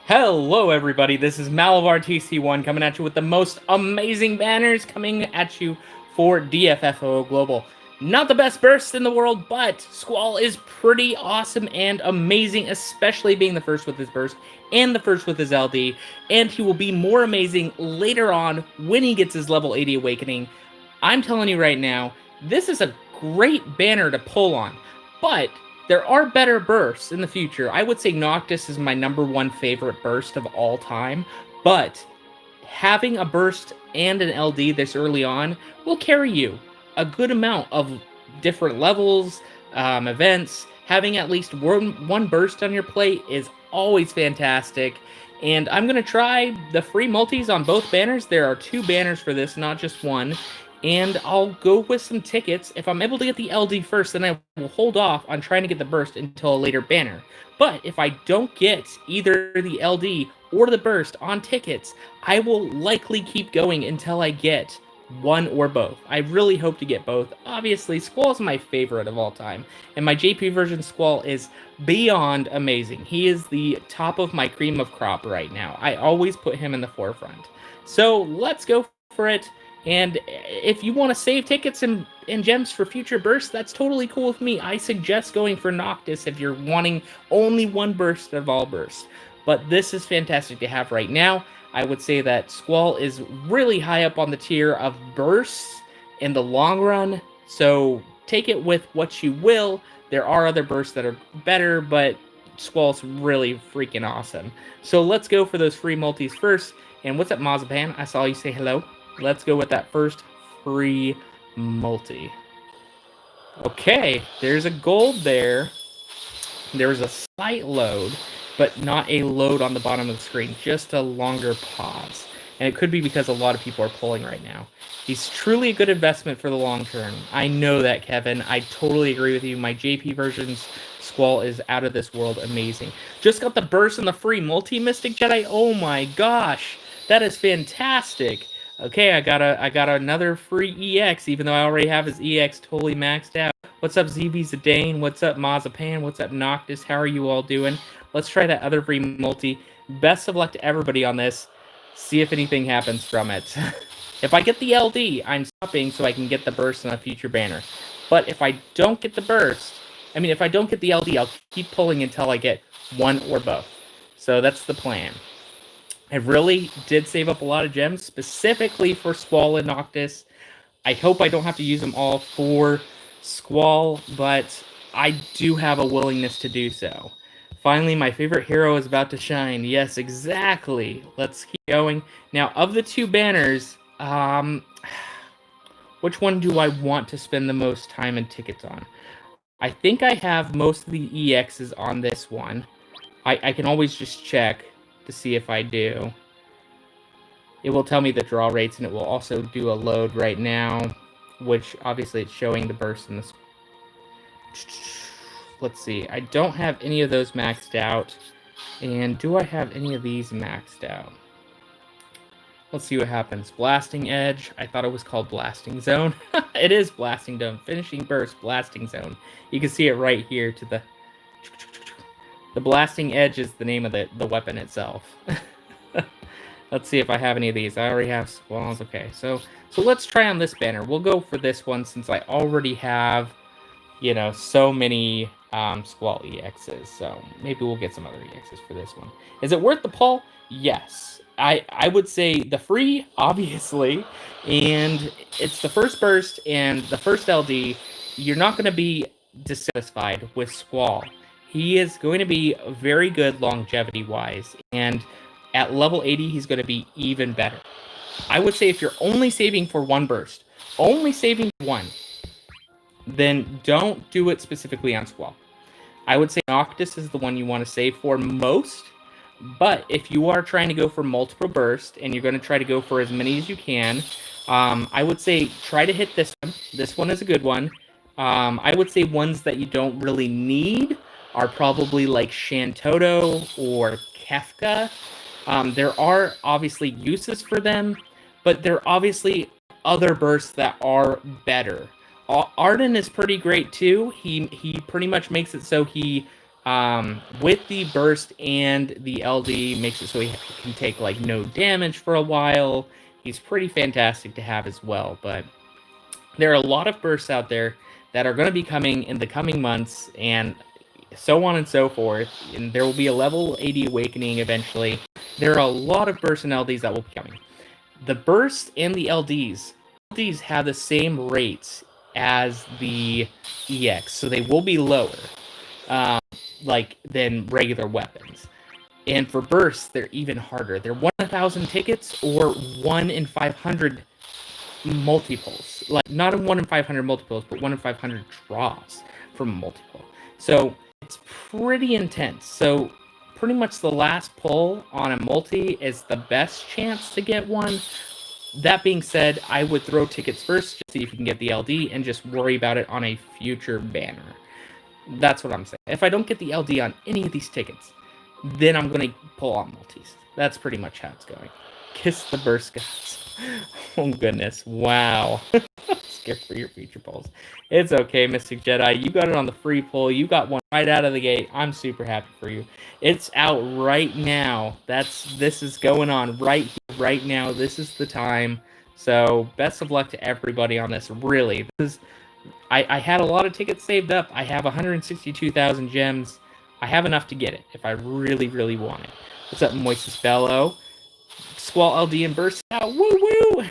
Hello, everybody. This is Malavar TC1 coming at you with the most amazing banners coming at you for DFFOO Global. Not the best burst in the world, but Squall is pretty awesome and amazing, especially being the first with his burst and the first with his LD. And he will be more amazing later on when he gets his level 80 awakening. I'm telling you right now, this is a great banner to pull on, but there are better bursts in the future. I would say Noctis is my #1 favorite burst of all time, but having a burst and an LD this early on will carry you a good amount of different levels, events. Having at least one burst on your plate is always fantastic. And I'm going to try the free multis on both banners. There are 2 banners for this, not just one. And I'll go with some tickets. If I'm able to get the LD first, then I will hold off on trying to get the burst until a later banner. But if I don't get either the LD or the burst on tickets, I will likely keep going until I get one or both. I really hope to get both. Obviously, Squall is my favorite of all time, and my JP version Squall is beyond amazing. He is the top of my cream of crop right now. I always put him in the forefront. So let's go for it. And if you want to save tickets and gems for future bursts, that's totally cool with me. I suggest going for Noctis if you're wanting only one burst of all bursts. But this is fantastic to have right now. I would say that Squall is really high up on the tier of bursts in the long run. So take it with what you will. There are other bursts that are better, but Squall's really freaking awesome. So let's go for those free multis first. And what's up, Mazapan? I saw you say hello. Let's go with that first free multi. Okay, there's a gold there. There's a slight load, but not a load on the bottom of the screen, just a longer pause. And it could be because a lot of people are pulling right now. He's truly a good investment for the long term. I know that, Kevin. I totally agree with you. My JP version's Squall is out of this world amazing. Just got the burst and the free multi-Mystic Jedi. Oh my gosh. That is fantastic. Okay, I got another free EX, even though I already have his EX totally maxed out. What's up, ZB Zidane? What's up, Mazapan? What's up, Noctis? How are you all doing? Let's try that other free multi. Best of luck to everybody on this. See if anything happens from it. If I get the LD, I'm stopping so I can get the burst on a future banner. But if I don't get the burst, if I don't get the LD, I'll keep pulling until I get one or both. So that's the plan. I really did save up a lot of gems, specifically for Squall and Noctis. I hope I don't have to use them all for Squall, but I do have a willingness to do so. Finally, my favorite hero is about to shine. Yes, exactly. Let's keep going. Now, of the 2 banners, which one do I want to spend the most time and tickets on? I think I have most of the EXs on this one. I can always just check to see if I do. It will tell me the draw rates, and it will also do a load right now, which obviously it's showing the burst in this. Let's see. I don't have any of those maxed out. And do I have any of these maxed out? Let's see what happens. Blasting Edge. I thought it was called Blasting Zone. It is Blasting Zone. Finishing Burst, Blasting Zone. You can see it right here to the... The Blasting Edge is the name of the weapon itself. Let's see if I have any of these. I already have Squalls. Okay, so let's try on this banner. We'll go for this one since I already have, so many Squall EXs. So maybe we'll get some other EXs for this one. Is it worth the pull? Yes. I would say the free, obviously, and it's the first burst and the first LD. You're not going to be dissatisfied with Squall. He is going to be very good longevity-wise, and at level 80, he's going to be even better. I would say if you're only saving for one burst, only saving one, then don't do it specifically on Squall. I would say Noctis is the one you want to save for most, but if you are trying to go for multiple bursts, and you're going to try to go for as many as you can, I would say try to hit this one. This one is a good one. I would say ones that you don't really need are probably like Shantoto or Kefka. There are obviously uses for them, but there are obviously other bursts that are better. Arden is pretty great too. He pretty much makes it so he With the burst and the LD, makes it so he can take like no damage for a while. He's pretty fantastic to have as well. But there are a lot of bursts out there that are going to be coming in the coming months, and so on and so forth. And there will be a level 80 awakening eventually. There are a lot of bursts and LDs that will be coming. The bursts and the LDs have the same rates as the EX, so they will be lower, than regular weapons. And for bursts, they're even harder. They're 1,000 tickets or 1 in 500 multiples. Like, not in 1 in 500 multiples, but 1 in 500 draws from a multiple. So it's pretty intense. So pretty much the last pull on a multi is the best chance to get one. That being said, I would throw tickets first, just see if you can get the LD, and just worry about it on a future banner. That's what I'm saying. If I don't get the LD on any of these tickets, then I'm going to pull on multis. That's pretty much how it's going. Kiss the burst gods. Oh, goodness. Wow. Scared for your future pulls. It's okay, Mystic Jedi. You got it on the free pull. You got one right out of the gate. I'm super happy for you. It's out right now. This is going on right here, right now. This is the time. So best of luck to everybody on this. Really, I had a lot of tickets saved up. I have 162,000 gems. I have enough to get it if I really, really want it. What's up, Moises Bello? Squall LD and burst out. Woo woo!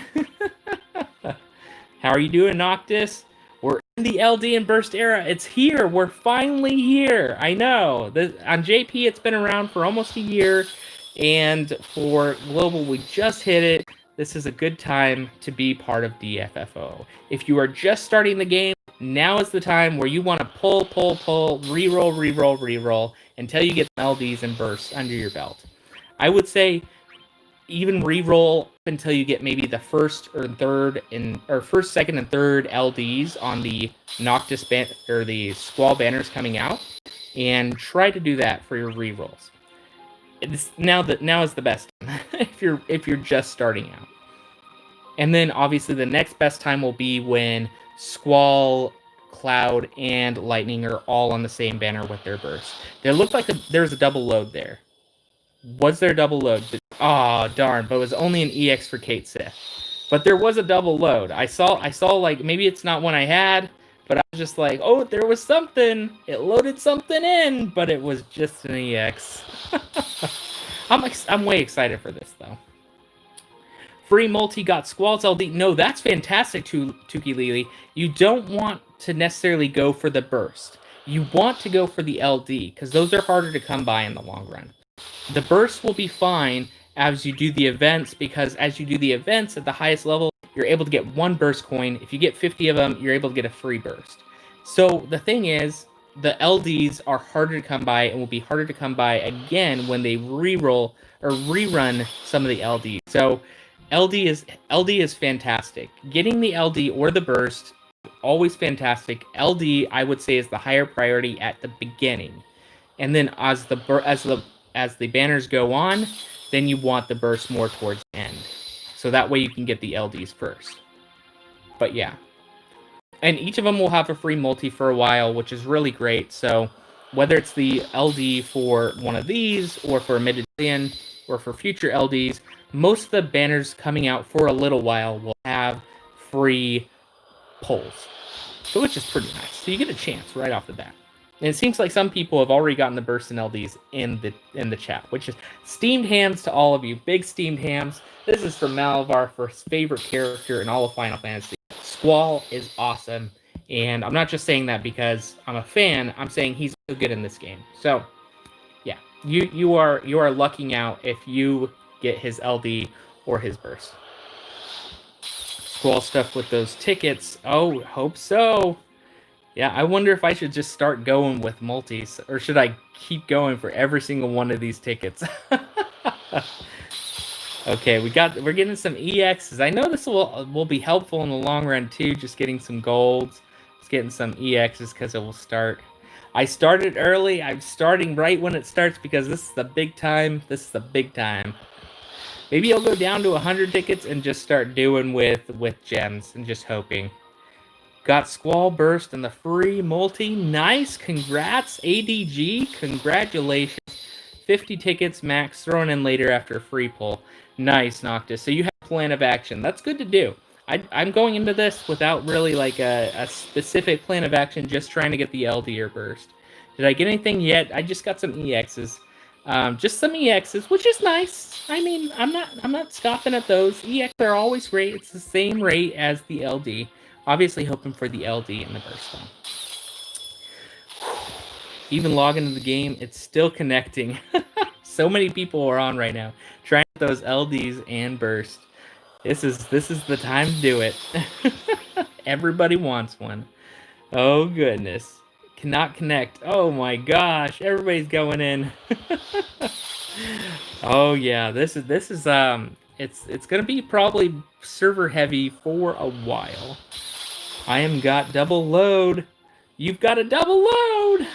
How are you doing, Noctis? We're in the LD and burst era. It's here. We're finally here. I know. On JP, it's been around for almost a year. And for Global, we just hit it. This is a good time to be part of DFFOO. If you are just starting the game, now is the time where you want to pull, reroll, until you get LDs and bursts under your belt. I would say even reroll until you get maybe the first, second, and third LDs on the Noctis or the Squall banners coming out, and try to do that for your rerolls. Now is the best time if you're just starting out. And then obviously the next best time will be when Squall, Cloud, and Lightning are all on the same banner with their bursts. There looked like there's a double load there. Was there a double load? Oh, darn, but it was only an EX for Kate Sith. But there was a double load. I saw like, maybe it's not one I had, but I was just like, oh, there was something. It loaded something in, but it was just an EX. I'm way excited for this, though. Free multi got Squall's LD. No, that's fantastic, Tuki Lily. You don't want to necessarily go for the burst. You want to go for the LD, because those are harder to come by in the long run. The burst will be fine as you do the events, because as you do the events at the highest level, you're able to get one burst coin. If you get 50 of them, you're able to get a free burst. So the thing is, the LDs are harder to come by and will be harder to come by again when they reroll or rerun some of the LDs. So LD is fantastic. Getting the LD or the burst, always fantastic. LD, I would say, is the higher priority at the beginning, and then as the banners go on, then you want the burst more towards the end, so that way you can get the LDs first. But yeah, and each of them will have a free multi for a while, which is really great. So whether it's the LD for one of these, or for a mid-million, or for future LDs, most of the banners coming out for a little while will have free pulls, so which is pretty nice. So you get a chance right off the bat. And it seems like some people have already gotten the bursts and LDs in the chat, which is steamed hams to all of you. Big steamed hams. This is from Malavar for his favorite character in all of Final Fantasy. Squall is awesome, and I'm not just saying that because I'm a fan. I'm saying he's so good in this game. So yeah, you are lucking out if you get his LD or his burst. Squall stuff with those tickets. Oh, hope so. Yeah, I wonder if I should just start going with multis, or should I keep going for every single one of these tickets? Okay, we're getting some EXs. I know this will be helpful in the long run too, just getting some golds. Just getting some EXs because it will start. I started early. I'm starting right when it starts because this is the big time. This is the big time. Maybe I'll go down to 100 tickets and just start doing with gems and just hoping. Got Squall Burst and the free multi. Nice. Congrats, ADG. Congratulations. 50 tickets max thrown in later after a free pull. Nice, Noctis. So you have a plan of action. That's good to do. I'm going into this without really like a specific plan of action, just trying to get the LD or burst. Did I get anything yet? I just got some EXs. Just some EXs, which is nice. I mean, I'm not scoffing at those. EX are always great. It's the same rate as the LD. Obviously hoping for the LD and the burst one. Even log into the game, it's still connecting. So many people are on right now, trying those LDs and burst. This is the time to do it. Everybody wants one. Oh goodness. Cannot connect. Oh my gosh, everybody's going in. Oh yeah, this is it's gonna be probably server heavy for a while. I am got double load. You've got a double load.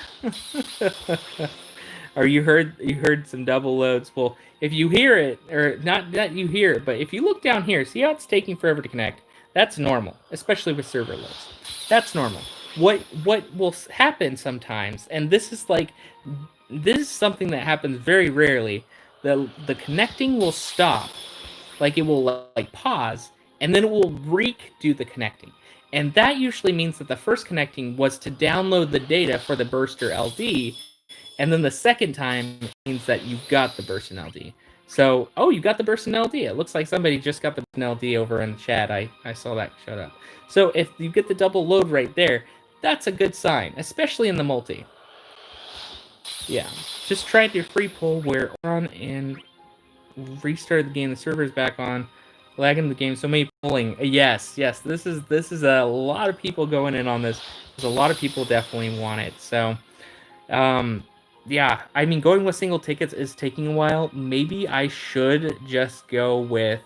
Or you heard some double loads. Well, if you hear it, or not that you hear it, but if you look down here, see how it's taking forever to connect? That's normal, especially with server loads. That's normal. What will happen sometimes, and this is something that happens very rarely. The connecting will stop, like it will like pause, and then it will redo the connecting. And that usually means that the first connecting was to download the data for the burst or LD, and then the second time means that you got the burst in LD. So, oh, you got the burst in LD. It looks like somebody just got the burst in LD over in the chat. I saw that shut up. So if you get the double load right there, that's a good sign, especially in the multi. Yeah, just tried your free pull where on and restarted the game. The server's back on, lagging the game. So many pulling. Yes. This is a lot of people going in on this. There's a lot of people definitely want it. So, yeah, I mean, going with single tickets is taking a while. Maybe I should just go with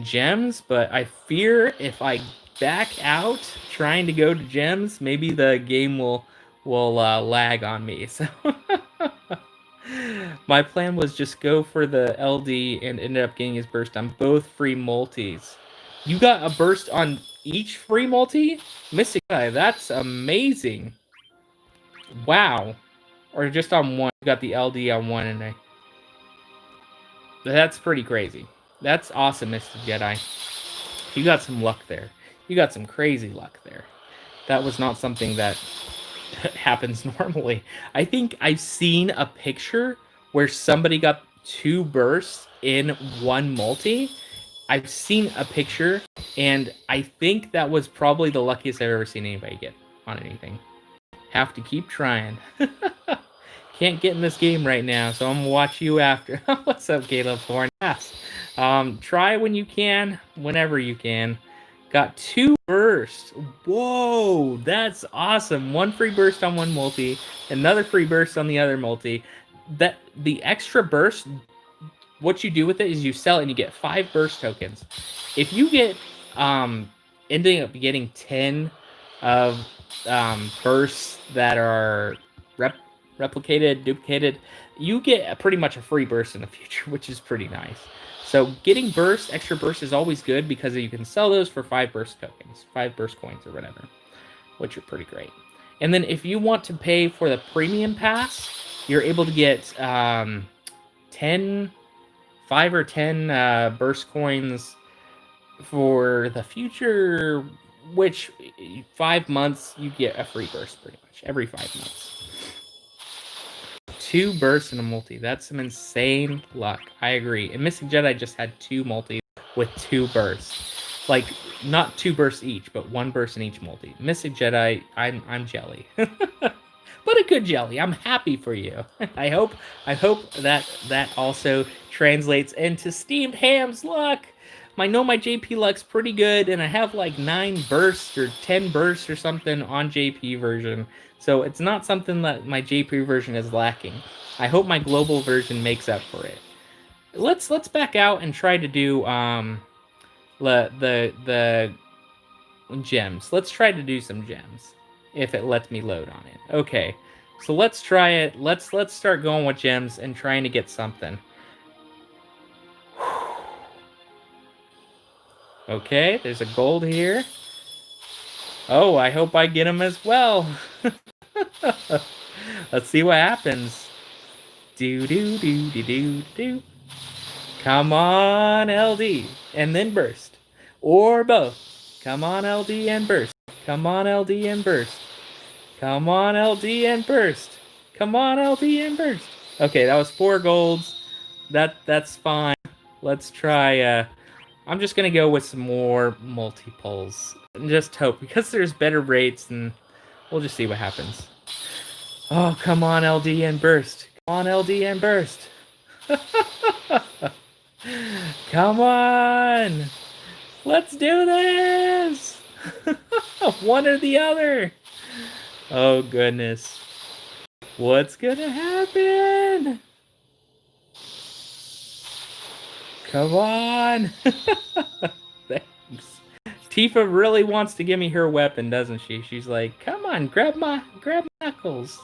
gems, but I fear if I back out trying to go to gems, maybe the game will lag on me. So my plan was just go for the LD and ended up getting his burst on both free multis. You got a burst on each free multi? Mystic Guy, that's amazing. Wow. Or just on one. You got the LD on one and that's pretty crazy. That's awesome, Mr. Jedi. You got some luck there. You got some crazy luck there. That was not something that happens normally. I think I've seen a picture where somebody got 2 bursts in one multi. I've seen a picture, and I think that was probably the luckiest I've ever seen anybody get on anything. Have to keep trying. Can't get in this game right now, so I'm gonna watch you after. What's up, Caleb Thorne? Yes. Try when you can, whenever you can. Got 2 bursts. Whoa, that's awesome. 1 free burst on one multi, another free burst on the other multi. That the extra burst, what you do with it is you sell it and you get 5 burst tokens. If you get ending up getting 10 of bursts that are replicated, duplicated, you get pretty much a free burst in the future, which is pretty nice. So getting burst, extra burst is always good because you can sell those for 5 burst tokens, 5 burst coins or whatever, which are pretty great. And then if you want to pay for the premium pass, you're able to get 5 or 10 burst coins for the future, which 5 months you get a free burst pretty much every 5 months. 2 bursts in a multi. That's some insane luck. I agree. And Mystic Jedi just had 2 multis with 2 bursts. Like, not 2 bursts each, but 1 burst in each multi. Mystic Jedi, I'm jelly. But a good jelly. I'm happy for you. I hope that also translates into Steamed Ham's luck. I know my JP luck's pretty good, and I have like 9 bursts or 10 bursts or something on JP version. So it's not something that my JP version is lacking. I hope my global version makes up for it. Let's back out and try to do the gems. Let's try to do some gems if it lets me load on it. Okay, so let's try it. Let's start going with gems and trying to get something. Okay, there's a gold here. Oh, I hope I get him as well. Let's see what happens. Do do do do do do. Come on, LD, and then burst. Or both. Come on, LD, and burst. Come on, LD, and burst. Come on, LD, and burst. Come on, LD, and burst. Okay, that was 4 golds. That's fine. Let's try, I'm just gonna go with some more multi-pulls. And just hope, because there's better rates, and we'll just see what happens. Oh, come on, LD, and burst. Come on, LD, and burst. Come on! Let's do this! One or the other! Oh, goodness. What's gonna happen? Come on! Thanks. Tifa really wants to give me her weapon, doesn't she? She's like, come on, grab my knuckles.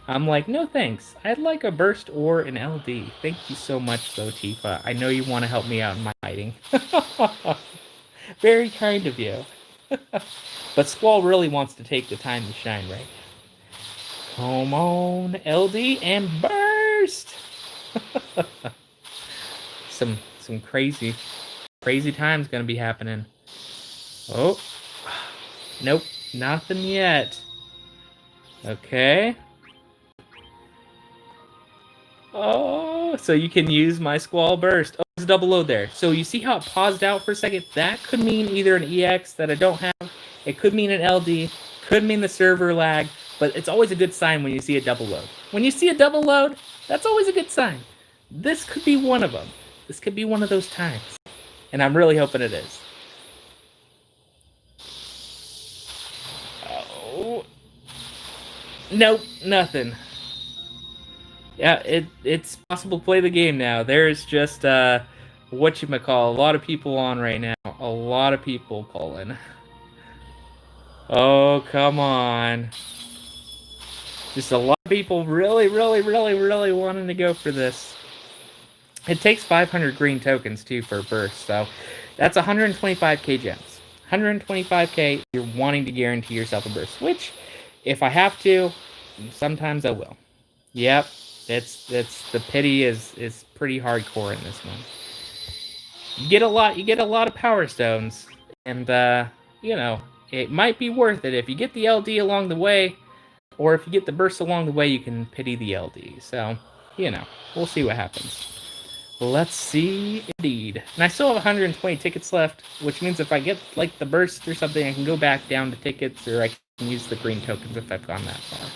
I'm like, no thanks. I'd like a burst or an LD. Thank you so much, though, Tifa. I know you want to help me out in my hiding. Very kind of you. But Squall really wants to take the time to shine right now. Come on, LD, and burst! some crazy times gonna be happening. Oh, nope, nothing yet. Okay. Oh, so you can use my Squall burst. Oh, there's a double load there. So you see how it paused out for a second? That could mean either an EX that I don't have. It could mean an LD. Could mean the server lag. But it's always a good sign when you see a double load. When you see a double load, that's always a good sign. This could be one of them. This could be one of those times. And I'm really hoping it is. Oh. Nope, nothing. Yeah, it's possible to play the game now. There's just whatchamacall, a lot of people on right now. A lot of people pulling. Oh, come on. Just a lot of people really wanting to go for this. It takes 500 green tokens too for a burst, so that's 125k gems. 125k, you're wanting to guarantee yourself a burst, which if I have to, sometimes I will. Yep. It's the pity is pretty hardcore in this one. You get a lot of power stones, and you know, it might be worth it if you get the LD along the way, or if you get the burst along the way, you can pity the LD. So, you know, we'll see what happens. Let's see, indeed. And I still have 120 tickets left, which means if I get like the burst or something, I can go back down to tickets, or I can use the green tokens if I've gone that far.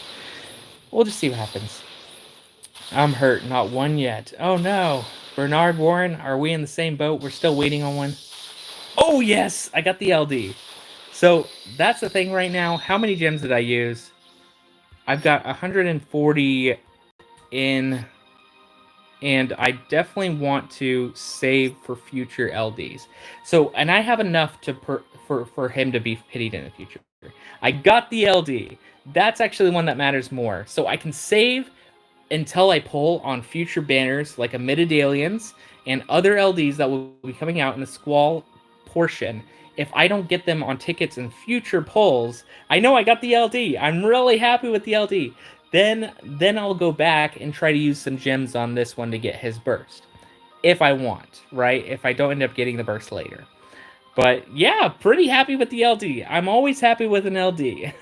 We'll just see what happens. I'm hurt, not one yet. Oh no. Bernard, Warren, are we in the same boat? We're still waiting on one. Oh yes, I got the LD. So that's the thing right now. How many gems did I use? I've got 140 in, and I definitely want to save for future LDs. So, and I have enough to for him to be pitied in the future. I got the LD. That's actually the one that matters more. So I can save until I pull on future banners like Emitted Aliens and other LDs that will be coming out in the Squall portion. If I don't get them on tickets in future pulls, I know I got the LD. I'm really happy with the LD. Then I'll go back and try to use some gems on this one to get his burst. If I want, right? If I don't end up getting the burst later. But yeah, pretty happy with the LD. I'm always happy with an LD.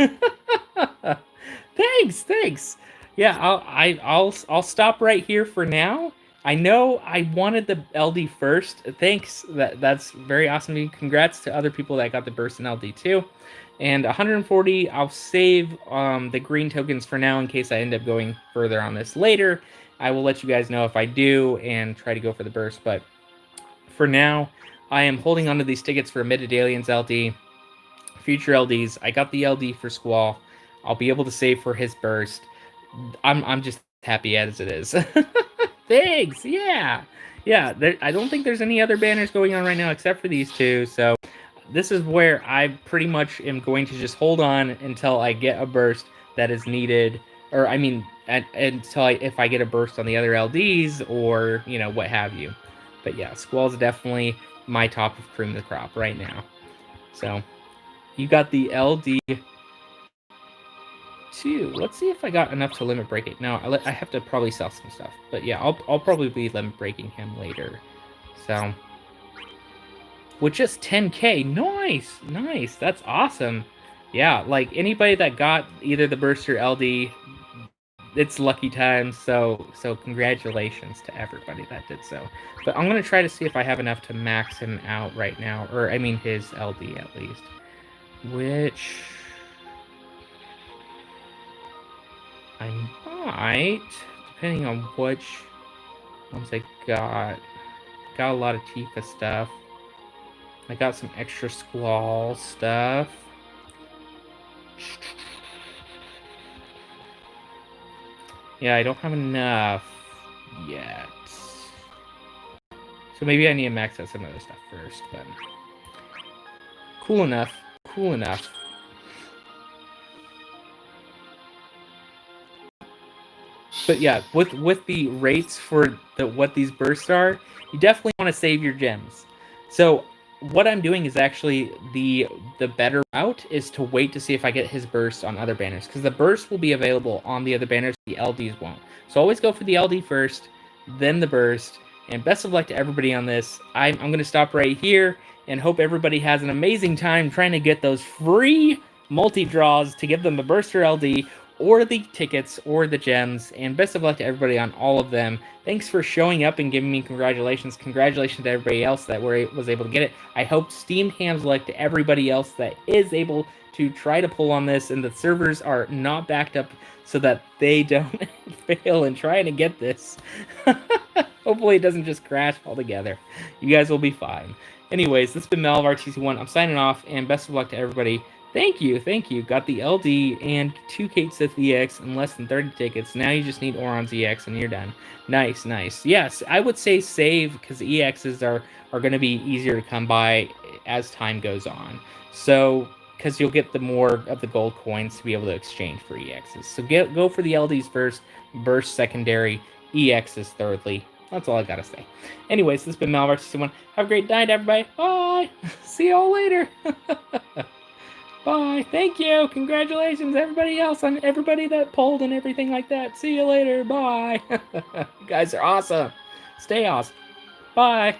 Thanks. Yeah, I'll stop right here for now. I know I wanted the LD first. Thanks. That's very awesome. Congrats to other people that got the burst in LD too. And 140, I'll save the green tokens for now in case I end up going further on this later. I will let you guys know if I do and try to go for the burst. But for now, I am holding onto these tickets for Emitted Aliens LD. Future LDs. I got the LD for Squall. I'll be able to save for his burst. I'm just happy as it is. Thanks. Yeah. I don't think there's any other banners going on right now except for these two. So this is where I pretty much am going to just hold on until I get a burst that is needed, or I mean, if I get a burst on the other LDs or you know what have you. But yeah, Squall's definitely my top of cream of the crop right now. So You got the LD too. Let's see if I got enough to limit break it. No, I have to probably sell some stuff. But yeah, I'll probably be limit breaking him later. So with just 10K, nice. That's awesome. Yeah, like anybody that got either the burst or LD, it's lucky times. So congratulations to everybody that did so. But I'm gonna try to see if I have enough to max him out right now, or I mean his LD at least. Which I might, depending on which ones I got. Got a lot of Tifa stuff. I got some extra Squall stuff. Yeah, I don't have enough yet. So maybe I need to max out some other stuff first, but cool enough. But yeah, with the rates for what these bursts are, you definitely want to save your gems. So what I'm doing is actually the better route is to wait to see if I get his burst on other banners, because the burst will be available on the other banners, the LDs won't. So always go for the LD first, then the burst. And best of luck to everybody on this. I'm going to stop right here and hope everybody has an amazing time trying to get those free multi-draws to give them the burst or LD, or the tickets, or the gems, and best of luck to everybody on all of them. Thanks for showing up and giving me congratulations. Congratulations to everybody else that was able to get it. I hope steamed hams luck to everybody else that is able to try to pull on this, and the servers are not backed up so that they don't fail in trying to get this. Hopefully it doesn't just crash altogether. You guys will be fine. Anyways, this has been Mel of RTC1. I'm signing off, and best of luck to everybody. Thank you. Got the LD and 2 Kate Sith EX and less than 30 tickets. Now you just need Oron's EX and you're done. Nice. Yes, I would say save, because EXs are going to be easier to come by as time goes on. So, because you'll get the more of the gold coins to be able to exchange for EXs. So go for the LDs first, burst secondary, EXs thirdly. That's all I gotta say. Anyways, this has been Malvar61. Have a great night, everybody. Bye. See y'all later. Bye. Thank you. Congratulations, everybody else, on everybody that pulled and everything like that. See you later. Bye. You guys are awesome. Stay awesome. Bye.